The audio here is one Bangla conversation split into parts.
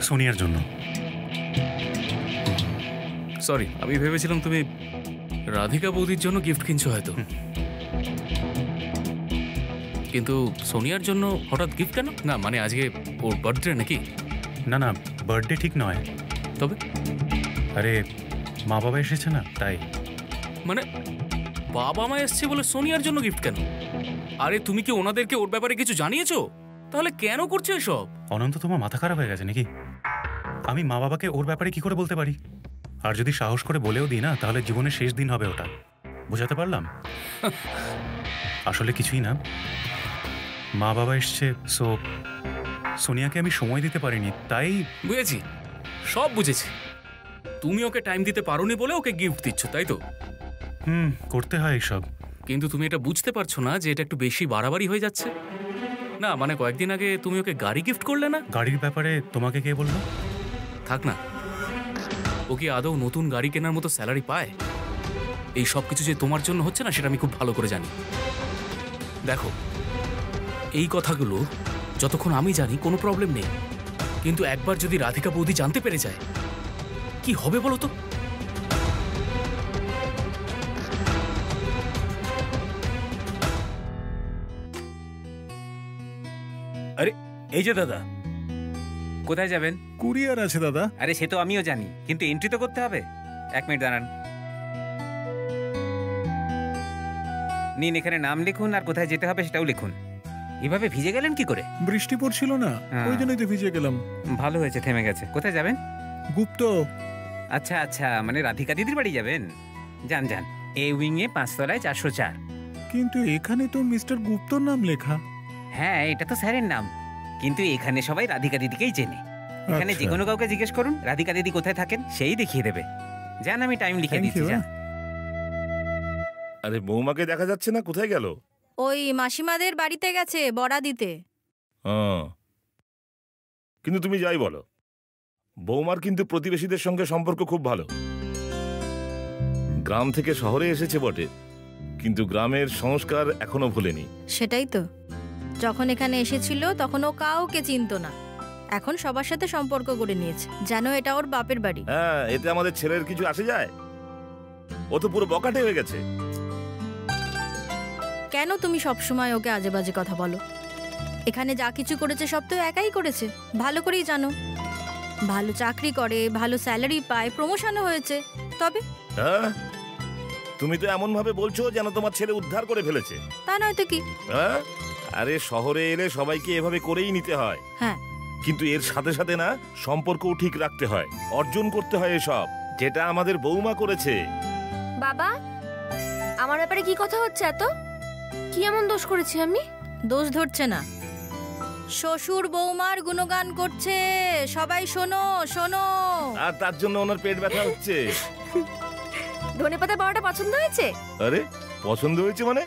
সোনিয়ার জন্য। সরি, আমি ভেবেছিলাম তুমি রাধিকা বৌদির জন্য গিফট কিনছো হয়তো। কিন্তু সোনিয়ার জন্য হঠাৎ গিফট কেন? না মানে আজকে ওর বার্থডে নাকি? না না, বার্থডে ঠিক নয়। তবে আরে মা বাবা এসেছে না, তাই। মানে বাবা মা এসছে বলে সোনিয়ার জন্য গিফট কেন? আরে তুমি কি ওনাদেরকে ওর ব্যাপারে কিছু জানিয়েছো? তাহলে কেন করছো এসব? অনন্ত, তোমার মাথা খারাপ হয়ে গেছে নাকি? আমি মা বাবাকে ওর ব্যাপারে কি করে বলতে পারি? আর যদি সাহস করে বলেও দিই না, তাহলে জীবনের শেষ দিন হবে ওটা। বুঝাতে পারলাম? আসলে কিছুই না, মা বাবা এসছে, সো সোনিয়াকে আমি সময় দিতে পারিনি, তাই। বুঝেছি, সব বুঝেছি। তুমি ওকে টাইম দিতে পারোনি বলে ওকে গিফট দিচ্ছ, তাই তো? করতে হয় এইসব। কিন্তু তুমি এটা বুঝতে পারছো না যে এটা একটু বেশি বাড়াবাড়ি হয়ে যাচ্ছে? না মানে কয়েকদিন আগে তুমি ওকে গাড়ি গিফট করলে না? গাড়ির ব্যাপারে তোমাকে কে বললো? থাক না, ও কি আদৌ নতুন গাড়ি কেনার মতো স্যালারি পায়? এই সব কিছু যে তোমার জন্য হচ্ছে না সেটা আমি খুব ভালো করে জানি। দেখো, এই কথাগুলো যতক্ষণ আমি জানি কোনো প্রবলেম নেই, কিন্তু একবার যদি রাধিকা বৌদি জানতে পেরে যায়, কি হবে বলো তো? আরে এই যে দাদা, কোথায় যাবেন? কুরিয়ার আছে দাদা। আরে সে তো আমিও জানি, কিন্তু এন্ট্রি তো করতে হবে। 1 মিনিট দাঁড়ান। নিন, এখানে নাম লিখুন আর কোথায় যেতে হবে সেটাও লিখুন। এভাবে ভিজে গেলেন কি করে? বৃষ্টি পড়ছিল না, ওই জন্যই তো ভিজে গেলাম। ভালো হয়েছে থেমে গেছে। কোথায় যাবেন? গুপ্ত। আচ্ছা আচ্ছা, মানে রাধিকা দিদির বাড়ি যাবেন? যান যান, এই উইং এ 5 তলায় 404। কিন্তু এখানে তো মিস্টার গুপ্তর নাম লেখা। হ্যাঁ, এটা তো স্যারের নাম, কিন্তু এখানে সবাই রাধিকা দিদিকেই চেনে। এখানে যে কোনো কাউকে জিজ্ঞেস করুন রাধিকা দিদি কোথায় থাকেন, সেই দেখিয়ে দেবে। যান, আমি টাইম লিখে দিচ্ছি। যান। আরে বৌমাকে দেখা যাচ্ছে না, কোথায় গেল? ওই মাসিমাদের বাড়িতে গেছে বড়া দিতে। কিন্তু তুমি যাই বলো, বৌমার কিন্তু প্রতিবেশীদের সঙ্গে সম্পর্ক খুব ভালো। গ্রাম থেকে শহরে এসেছে বটে, কিন্তু গ্রামের সংস্কার এখনো ভুলেনি। সেটাই তো, যখন এখানে এসেছিল তখন ও কাউকে চিনতো না, এখন সবার সাথে সম্পর্ক করে নিয়েছে, জানো এটা ওর বাপের বাড়ি। হ্যাঁ, এতে আমাদের ছেলের কিছু আসে যায়? ও তো পুরো বকাটে হয়ে গেছে। কেন তুমি সবসময় ওকে আজে বাজে কথা বলো? এখানে যা কিছু করেছে সব তো একাই করেছে, ভালো করেই জানো। ভালো চাকরি করে, ভালো স্যালারি পায়, প্রমোশনও হয়েছে। তবে হ্যাঁ, তুমি তো এমন ভাবে বলছো যেন তোমার ছেলে উদ্ধার করে ফেলেছে। তা নয় তো কি? হ্যাঁ, আরে শহরে এলে সবাইকে এভাবে করেই নিতে হয়। হ্যাঁ, কিন্তু এর সাথে সাথে না, সম্পর্কও ঠিক রাখতে হয়, অর্জন করতে হয় এসব, যেটা আমাদের বৌমা করেছে। বাবা, আমার ব্যাপারে কি কথা হচ্ছে এত? কি এমন দোষ করেছি আমি? দোষ ধরছে না, শ্বশুর বৌমার গুণগান করছে, সবাই শোনো শোনো। আর তার জন্য ওনার পেট ব্যথা হচ্ছে। ধনেপাতা বড়াটা পছন্দ হয়েছে? আরে পছন্দ হয়েছে মানে?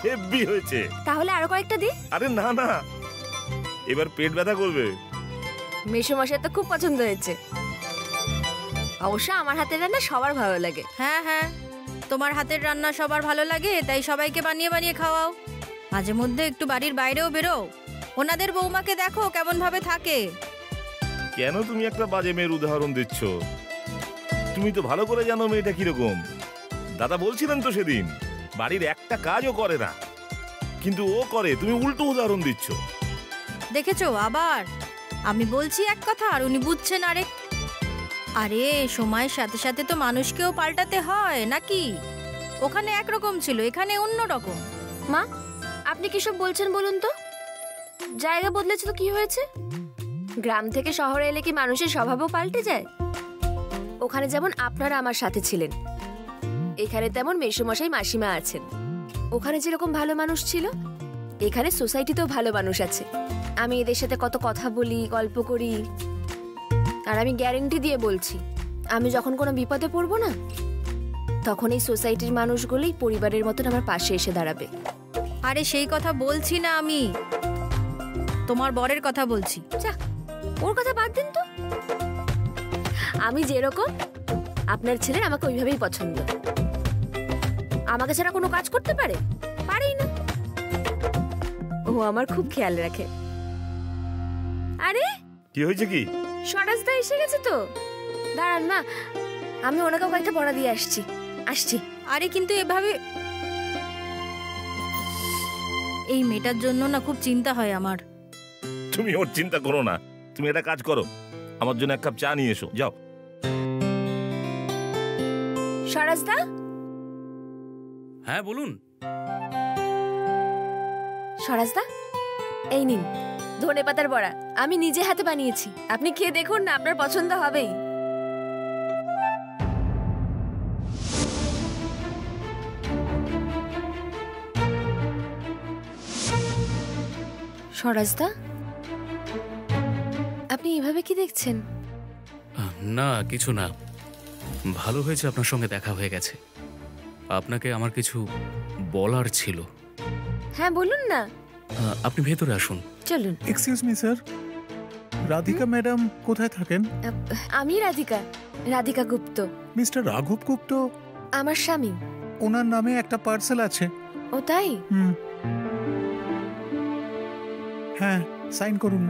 হেব্বি হয়েছে। তাহলে আরো কয়েকটা দি। আরে না না, এবার পেট ব্যথা করবে। মেসোমশাই তো খুব পছন্দ হয়েছে। অবশ্য আমার হাতের রান্না সবার ভালো লাগে। হ্যাঁ হ্যাঁ, তোমার হাতের রান্না সবার ভালো লাগে, তাই সবাইকে বানিয়ে বানিয়ে খাওয়াও। মাঝে মধ্যে একটু বাড়ির বাইরেও বেরো, ওনাদের বৌমাকে দেখো কেমন ভাবে থাকে। কেন তুমি একটা বাজে মেয়ের উদাহরণ দিচ্ছ? তুমি তো ভালো করে জানো মেয়েটা কিরকম। দাদা বলছিলেন তো সেদিন, বাড়ির একটা কাজও করে না, কিন্তু ও করে, তুমি উল্টো উদাহরণ দিচ্ছ। দেখেছো আবার, আমি বলছি এক কথা আর উনি বুঝছেন আরেক। আরে সময়ের সাথে সাথে তো মানুষকেও পাল্টাতে হয় নাকি? ওখানে একরকম ছিল, এখানে অন্য রকম। মা, আপনি কি সব বলছেন বলুন তো? জায়গা বদলেছে তো কি হয়েছে? গ্রাম থেকে শহরে এলে কি মানুষের স্বভাবও পাল্টে যায়? ওখানে যেমন আপনারা আমার সাথে ছিলেন, এখানে তেমন মেসোমশাই মাসিমা আছেন। ওখানে যেরকম ভালো মানুষ ছিল, এখানে সোসাইটিতেও ভালো মানুষ আছে। আমি এদের সাথে কত কথা বলি, গল্প করি, আর আমি গ্যারেন্টি দিয়ে বলছি, আমি যখন কোনো বিপদে পড়বো না, তখন এই সোসাইটির মানুষগুলোই পরিবারের মতন আমার পাশে এসে দাঁড়াবে। আরে সেই কথা বলছি না আমি, তোমার বরের কথা বলছি। যা, ওর কথা বাদ দিন তো। আমি যেরকম, আপনার ছেলের আমাকে ওইভাবেই পছন্দ। আমাকে ছাড়া কোনো কাজ করতে পারে? পারেই না। ও আমার খুব খেয়াল রাখে। আরে কি হয়েছে কি? স্বরাজদা এসে গেছে তো। দাঁড়ান মা, আমি ওনাকে কয়েকটা পড়া দিয়ে আসছি। আরে কিন্তু এভাবে এই মেয়েটার জন্য না খুব চিন্তা হয় আমার। তুমি ওর চিন্তা করো না, তুমি একটা কাজ করো, আমার জন্য এক কাপ চা নিয়ে এসো, যাও। স্বরাজদা, হ্যাঁ বলুন। স্বরাজদা এই নিন ধনেপাতার বড়া, আমি নিজে হাতে বানিয়েছি। আপনি খেয়ে দেখুন না, আপনার পছন্দ হবেই। স্বরাজদা, আপনি এভাবে কি দেখছেন? না কিছু না, ভালো হয়েছে আপনার সঙ্গে দেখা হয়ে গেছে। আপনাকে আমার কিছু বলার ছিল। হ্যাঁ বলুন না। আপনি ভেতরে আসুন। চলুন। Excuse me sir, Radhika madam কোথায় থাকেন? আমি রাধিকা, রাধিকা গুপ্ত। মিস্টার রাঘব গুপ্ত আমার স্বামী। ওনার নামে একটা পার্সেল আছে। ও তাই? হ্যাঁ, সাইন করুন।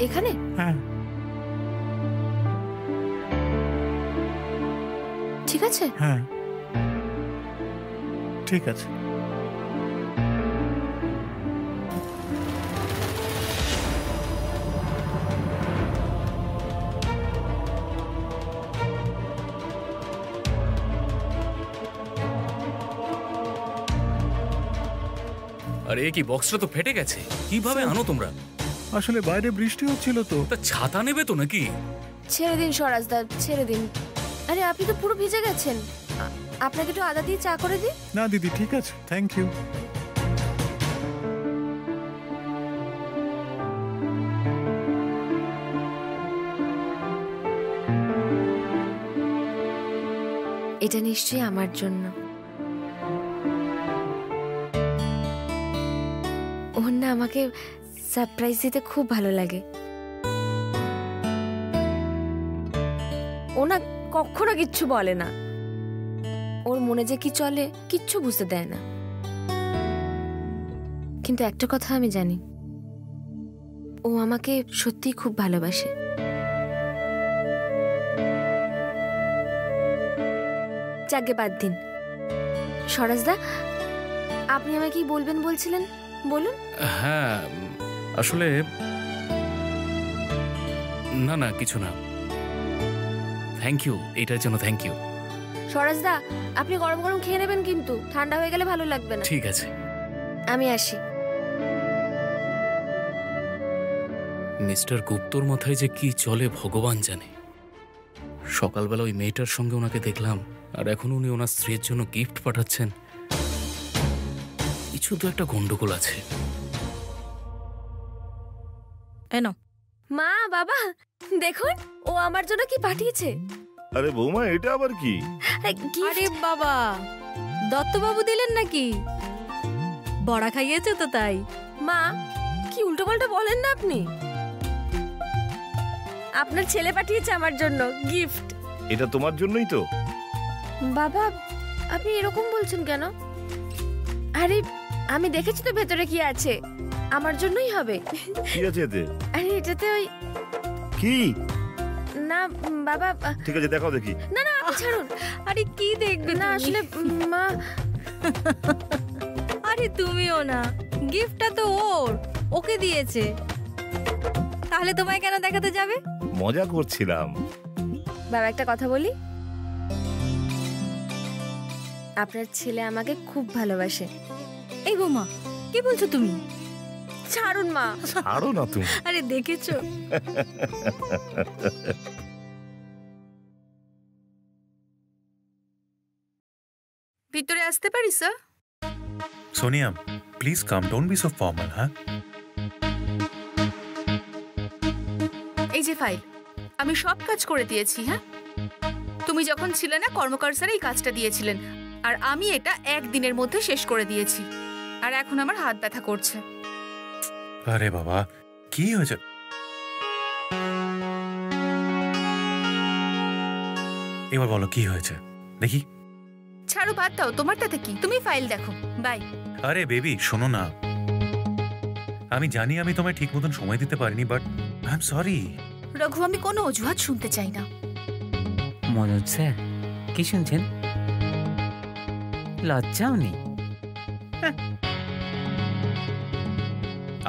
এখানে? হ্যাঁ। ঠিক আছে? হ্যাঁ ঠিক আছে। আরে কি বক্সটা তো ফেটে গেছে, কিভাবে আনো তোমরা? আসলে বাইরে বৃষ্টি হচ্ছিল তো। তা ছাতা নেবে তো নাকি? ছেড়ে দিন স্বরাজদা, ছেড়ে দিন। আরে আপনি তো পুরো ভিজে গেছেন, আপনাকে একটু আদা দিয়ে চা করে দিই? না দিদি, ঠিক আছে, থ্যাংক ইউ। এটা নিশ্চয়ই আমার জন্য। ওর না আমাকে সারপ্রাইজ দিতে খুব ভালো লাগে। ও না কখনো কিচ্ছু বলে না, ওর মনে যে কি চলে কিচ্ছু বুঝতে দেয় না। কিন্তু একটা কথা আমি জানি, ও আমাকে সত্যিই খুব ভালোবাসে। যাকে বাদ দিন। স্বরাজদা, আপনি আমাকে কি বলবেন বলছিলেন, বলুন। হ্যাঁ আসলে না না কিছু না, থ্যাংক ইউ, এটার জন্য থ্যাংক ইউ। স্বরাজদা, আপনি গরম গরম খেয়ে নেবেন, কিন্তু ঠান্ডা হয়ে গেলে ভালো লাগবে না। ঠিক আছে, আমি আসি। মিস্টার গুপ্তর মাথায় যে কি চলে ভগবান জানে। সকালবেলা ওই মেয়েটার সঙ্গে ওনাকে দেখলাম, আর এখন উনি ওনার স্ত্রীর জন্য গিফট পাঠাচ্ছেন। কিছু তো একটা গন্ডগোল আছে। এনো মা, বাবা দেখুন ও আমার জন্য কি পাঠিয়েছে। আরে বৌমা, এটা আবার কি? আরে বাবা, দত্তবাবু দিলেন নাকি? বড়া খাইয়েছে তো তাই। মা, কি উল্টো পাল্টা বলেন না আপনি। আপনার ছেলে পাঠিয়েছে আমার জন্য গিফট। এটা তোমার জন্যই তো? বাবা, আপনি এরকম বলছেন কেন? আরে আমি দেখেছি তো ভেতরে কি আছে, আমার জন্যই হবে। কি আছে এতে? আরে এটাতে ওই কি? না বাবা। ঠিক আছে, দেখাও দেখি। না না, আপনি ছাড়ুন। আরে কি দেখবে না আসলে মা। আরে তুমিও না, গিফটটা তো ওর, ওকে দিয়েছে, তাহলে তোমায় কেন দেখাতে যাবে? মজা করছিলাম। বাবা একটা কথা বলি, আপনার ছেলে আমাকে খুব ভালোবাসে। এই বৌমা, কি বলছো তুমি? ছাড়ুন মা। ছাড়ো না তুমি। আরে দেখেছো, ভিতরে আসতে পারি sir? Sonia, please come, don't be so formal. হ্যাঁ, এই যে ফাইল, আমি সব কাজ করে দিয়েছি। হ্যাঁ, তুমি যখন ছিলে না, কর্মকার স্যার এই কাজটা দিয়েছিলেন, আর আমি এটা একদিনের মধ্যে শেষ করে দিয়েছি। আর এখন আমার হাত ব্যথা করছে। আরে বাবা, কি হয়েছে? এবার বলো কি হয়েছে দেখি। ছাড়ো, বাদ দাও, তোমারটাতে কি, তুমি ফাইল দেখো। বাই। আরে বেবি শোনো না, আমি জানি আমি তোমায় ঠিক মতন সময় দিতে পারিনি, but I am sorry. Raghu, আমি কোনো অজুহাত শুনতে চাই না। মনোজ স্যার, কি শুনছেন? লজ্জাও নেই?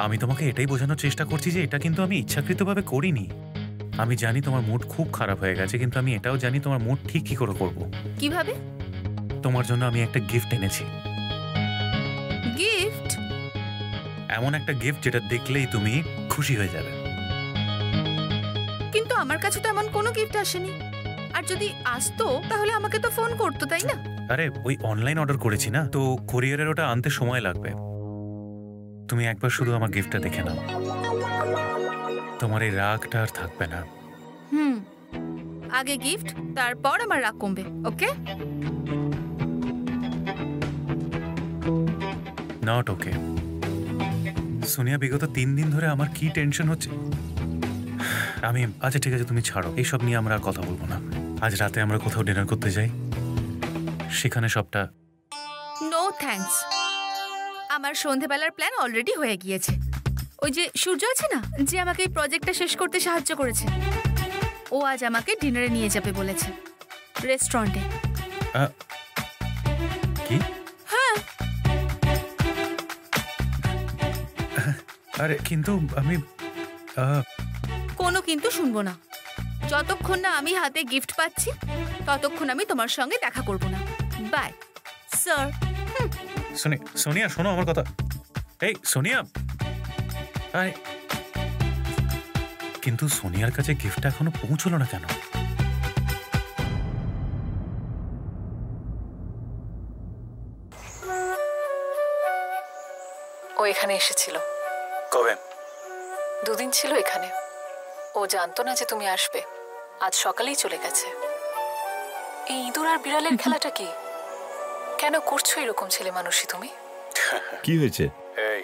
আমি তোমাকে এটাই বোঝানোর চেষ্টা করছি যে এটা কিন্তু আমি ইচ্ছাকৃতভাবে করিনি। আমি জানি তোমার মুড খুব খারাপ হয়ে গেছে, কিন্তু আমি এটাও জানি তোমার মুড ঠিক কি করে করবো। কিভাবে? তোমার জন্য আমি একটা গিফট এনেছি। গিফট? এমন একটা গিফট যেটা দেখলেই তুমি খুশি হয়ে যাবে। কিন্তু আমার কাছে তো এমন কোনো গিফট আসেনি। আর যদি আসতো তাহলে আমাকে তো ফোন করতো, তাই না? আরে ওই অনলাইন অর্ডার করেছি না, তো কোরিয়ারের ওটা আনতে সময় লাগবে। তুমি একবার শুধু আমার গিফটটা দেখে নাও, তোমার এই রাগটা আর থাকবে না। আগে গিফট, তারপর আমার রাগ কমবে। ওকে? Not okay. সোনিয়া, বিগত 3 দিন ধরে আমার কি টেনশন হচ্ছে। আচ্ছা ঠিক আছে, তুমি ছাড়ো এইসব নিয়ে, আমরা আর কথা বলবো না। আজ রাতে আমরা কোথাও ডিনার করতে যাই, সেখানে সবটা। No thanks. আমার সন্ধেবেলার প্ল্যান অলরেডি হয়ে গিয়েছে। ওই যে সূর্য আছে না, যে আমাকে এই প্রজেক্টটা শেষ করতে সাহায্য করেছে, ও আজ আমাকে ডিনারে নিয়ে যাবে বলেছে, রেস্টুরেন্টে। কি? হ্যাঁ। আরে কিন্তু আমি কোনো কিন্তু শুনবো না। যতক্ষণ না আমি হাতে গিফট পাচ্ছি ততক্ষণ আমি তোমার সঙ্গে দেখা করব না। By sir. সোনিয়া শোনো আমার কথা। এই সোনিয়া, আরে কিন্তু সোনিয়ার কাছে গিফটটা এখনো পৌঁছলো না কেন? ও এখানে এসেছিল। কবে? 2 দিন ছিল এখানে। ও জানতো না যে তুমি আসবে, আজ সকালেই চলে গেছে। এই ইঁদুর আর বিড়ালের খেলাটা কি? কেন করছো এরকম ছেলে মানুষই তুমি? কি হয়েছে? এই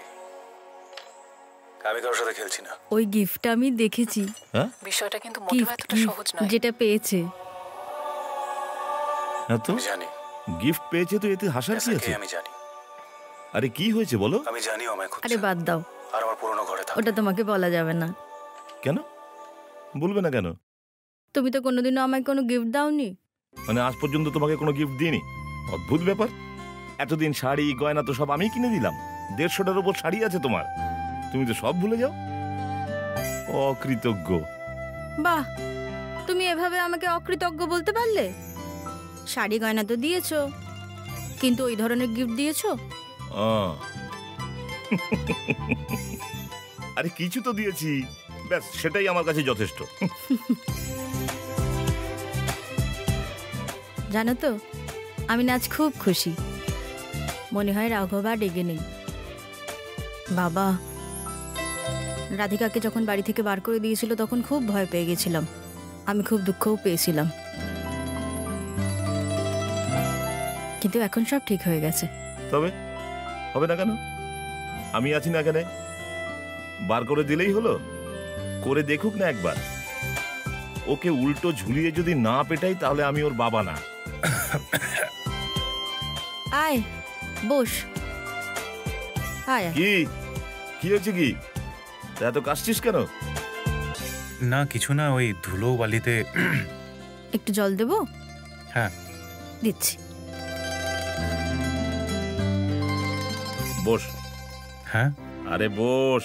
আমি কারোর সাথে খেলছি না। ওই গিফটটা আমি দেখেছি। হ্যাঁ, বিষয়টা কিন্তু মোটেও এতটা সহজ নয়। যেটা পেয়েছে। হ্যাঁ তো আমি জানি গিফট পেয়েছে, তো এতে হাসার কি আছে? আমি জানি। আরে কি হয়েছে বলো? আমি জানি আমায় খুঁজছে। আরে বাদ দাও, আর আমার পুরনো ঘরে থাকে। ওটা তোমাকে বলা যাবে না। কেন বলবে না কেন? তুমি তো কোনোদিনও আমায় কোনো গিফট দাওনি। মানে আজ পর্যন্ত তোমাকে কোনো গিফট দিইনি? অদ্ভুত ব্যাপার। এতদিন শাড়ি গয়না তো সব আমি কিনে দিলাম। 150টার উপর শাড়ি আছে তোমার, তুমি তো সব ভুলে যাও। অকৃতজ্ঞ। বাহ, তুমি এভাবে আমাকে অকৃতজ্ঞ বলতে পারলে? শাড়ি গয়না তো দিয়েছো, কিন্তু ওই ধরনের গিফট দিয়েছো? আরে কিছু তো দিয়েছি, ব্যাস সেটাই আমার কাছে যথেষ্ট। জানো তো, আমি না আজ খুব খুশি। মনে হয় রাঘব আর ডেকে নেই। বাবা, রাধিকাকে যখন বাড়ি থেকে বার করে দিয়েছিল তখন খুব ভয় পেয়ে গেছিলাম। আমি খুব দুঃখও পেয়েছিলাম, কিন্তু এখন সব ঠিক হয়ে গেছে। তবে হবে না কেন? আমি আছি না এখানে, বার করে দিলেই হলো। করে দেখুক না একবার। ওকে উল্টো ঝুলিয়ে যদি না পেটাই তাহলে আমি ওর বাবা না। আয় বস। আয়। কি কি হয়েছে? কি এত কাশছিস কেন? না কিছু না, ওই ধুলো বালিতে। একটু জল দেবো? হ্যাঁ দিচ্ছি। বস। হ্যাঁ আরে বস।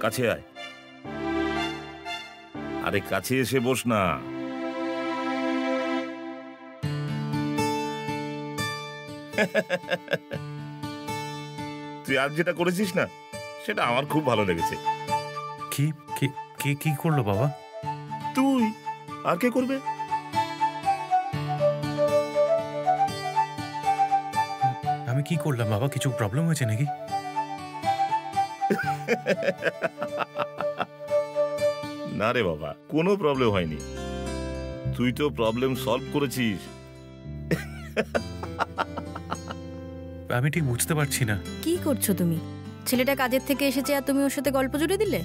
কাছে আয়। আরে কাছে এসে বস না। তুই আজ যেটা করেছিস না, সেটা আমার খুব ভালো লেগেছে। কি কি কি কি করলো বাবা? তুই আর কে করবে? আমি কি করলাম বাবা? কিছু প্রবলেম হয়েছে নাকি? না রে বাবা, কোনো প্রবলেম হয়নি। তুই তো প্রবলেম সলভ করেছিস। আমি ঠিক বুঝতে পারছি না। কি করছো তুমি? ছেলেটা কাজের থেকে এসেছে আর তুমি ওর সাথে গল্প জুড়ে দিলে?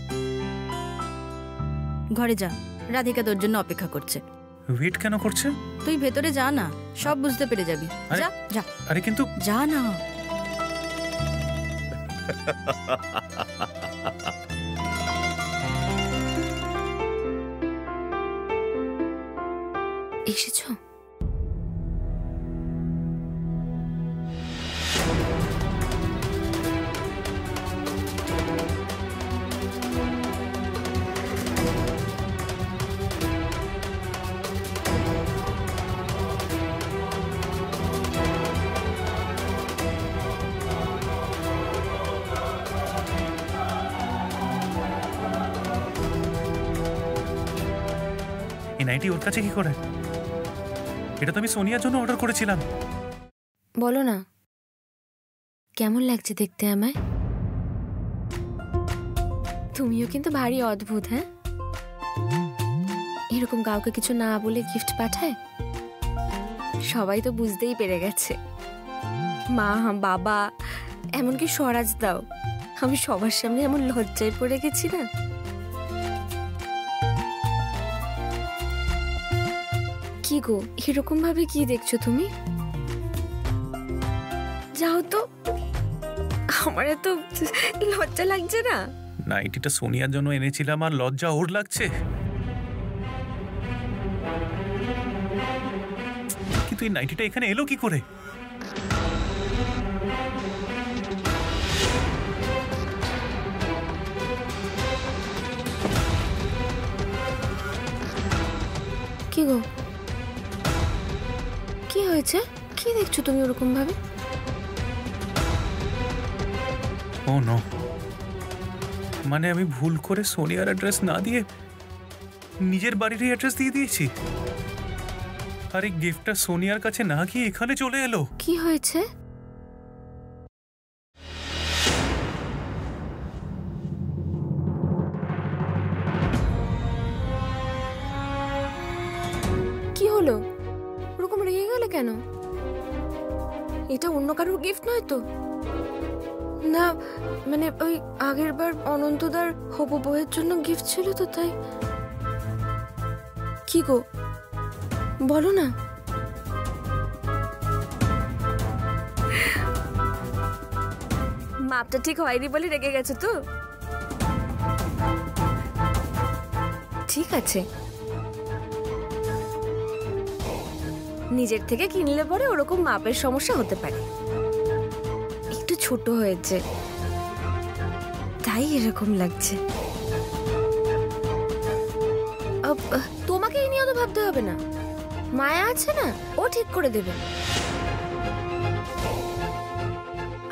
ঘরে যা, রাধিকা তোর জন্য অপেক্ষা করছে। ওয়েট কেন করছে? তুই ভেতরে যা না, সব বুঝতে পেরে যাবি। আরে- যা যা আরে কিন্তু যা না। এসেছো? এই নাইটি ওর কাছে কি করে? এটা তো আমি সোনিয়ার জন্য অর্ডার করেছিলাম। বলো না, কেমন লাগছে দেখতে আমায়? তুমিও কিন্তু ভারী অদ্ভুত। হ্যাঁ, এরকম কাউকে কিছু না বলে গিফট পাঠায়? সবাই তো বুঝতেই পেরে গেছে। মা, বাবা, এমনকি স্বরাজ দাও, আমি সবার সামনে এমন লজ্জায় পড়ে গেছি না। কি গো, এরকম ভাবে কি দেখছো তুমি? যাও তো, আমার এত লজ্জা লাগছে না। নাইটিটা সোনিয়ার জন্য এনেছিলাম আর লজ্জা ওর লাগছে। কিন্তু এই নাইটিটা এখানে এলো কি করে? কি গো, কি হয়েছে? কি দেখছো তুমি ওরকম ভাবে? ও নো, মানে আমি ভুল করে সোনিয়ার অ্যাড্রেস না দিয়ে নিজের বাড়িরই অ্যাড্রেস দিয়ে দিয়েছি। আর এই গিফটটা সোনিয়ার কাছে না গিয়ে এখানে চলে এলো। কি হয়েছে? কি হলো? ওরকম রেগে গেলে কেন? এটা অন্য কারোর গিফট নয় তো? না, মানে ওই আগের বার অনন্তদার হবু বউয়ের জন্য গিফট ছিল তো, তাই। কি গো, বলো না। মাপটা ঠিক হয়নি বলে রেগে গেছো তো? ঠিক আছে, নিজের থেকে কিনলে পরে ওরকম মাপের সমস্যা হতে পারে। একটু ছোট হয়েছে তাই এরকম লাগছে। তোমাকে এই নিয়ে তো ভাবতে হবে না, মায়া আছে না, ও ঠিক করে দেবে।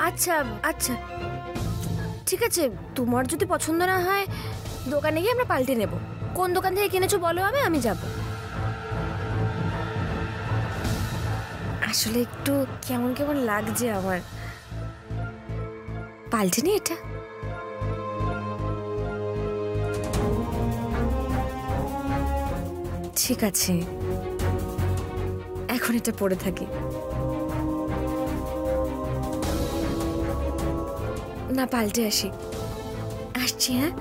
আচ্ছা আচ্ছা ঠিক আছে, তোমার যদি পছন্দ না হয় দোকানে গিয়ে আমরা পাল্টে নেব। কোন দোকান থেকে কিনেছো বলো, আমি যাব। আসলে একটু কেমন কেমন লাগছে আমার, পাল্টে নি এটা। ঠিক আছে, এখন এটা পরে থাকি। না, পাল্টে আসি। আসছি। হ্যাঁ,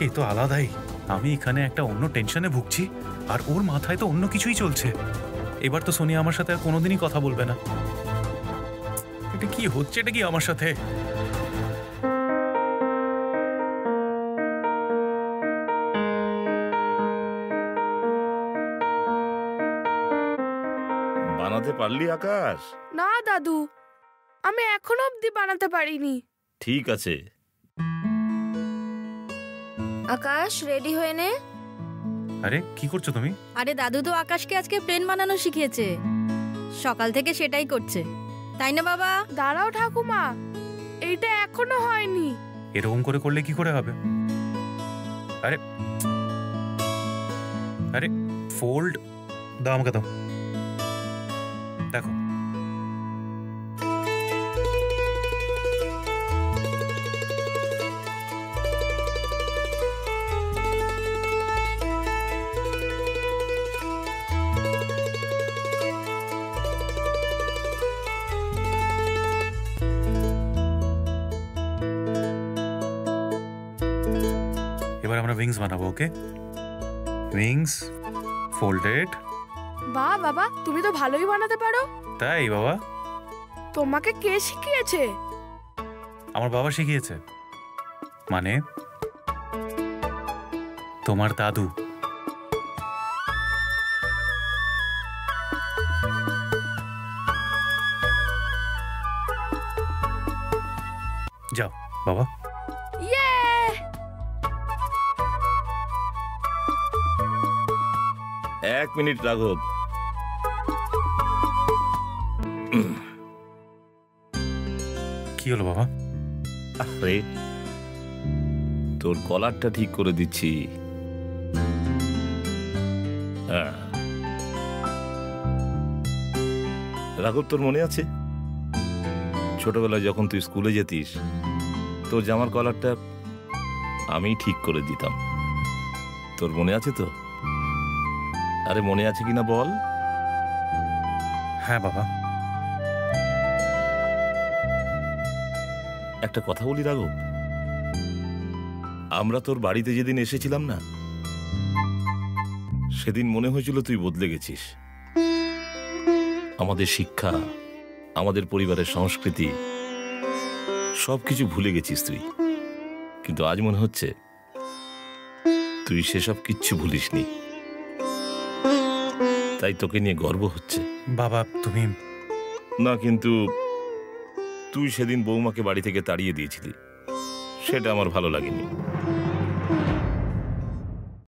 এ তো আলাদাই। আমি এখানে একটা অন্য টেনশনে ভুগছি আর ওর মাথায় তো অন্য কিছুই চলছে। এবার তো সোনিয়া আমার সাথে আর কোনোদিনই কথা বলবে না। এটা কি হচ্ছে? এটা কি আমার সাথে? বানাতে পারলি আকাশ? না দাদু, আমি এখনো অবধি বানাতে পারিনি। ঠিক আছে। আকাশ, রেডি হয়ে নে। আরে কি করছো তুমি? আরে দাদু তো আকাশকে আজকে প্লেন বানানো শিখিয়েছে, সকাল থেকে সেটাই করছে, তাই না বাবা? দাঁড়াও ঠাকুমা, এইটা এখনো হয়নি। এরকম করে করলে কি করে হবে? আরে আরে ফোল্ড দাও, আমাকে দাও। দেখো, এবার আমরা উইংস বানাবো, ওকে? Wings folded. বাহ বাবা, তুমি তো ভালোই বানাতে পারো। তাই বাবা? তোমাকে কে শিখিয়েছে? আমার বাবা শিখিয়েছে। মানে তোমার দাদু। যাও বাবা। ইয়ে! 1 মিনিট রাঘব। কি হলো বাবা? আরে তোর কলারটা ঠিক করে দিচ্ছি। হ্যাঁ রাঘব, তোর মনে আছে ছোটবেলায় যখন তুই স্কুলে যেতিস, তোর জামার কলারটা আমি ঠিক করে দিতাম। তোর মনে আছে তো? আরে মনে আছে কিনা বল? হ্যাঁ বাবা। একটা কথা বলি রাঘব, আমরা তোর বাড়িতে যেদিন এসেছিলাম না, সেদিন মনে হয়েছিল তুই বদলে গেছিস। আমাদের শিক্ষা, আমাদের পরিবারের সংস্কৃতি সবকিছু ভুলে গেছিস তুই। কিন্তু আজ মনে হচ্ছে তুই সেসব কিচ্ছু ভুলিসনি। তাই তোকে নিয়ে গর্ব হচ্ছে। বাবা তুমি না, কিন্তু তুই সেদিন বৌমাকে বাড়ি থেকে তাড়িয়ে দিয়েছিলি, সেটা আমার ভালো লাগেনি।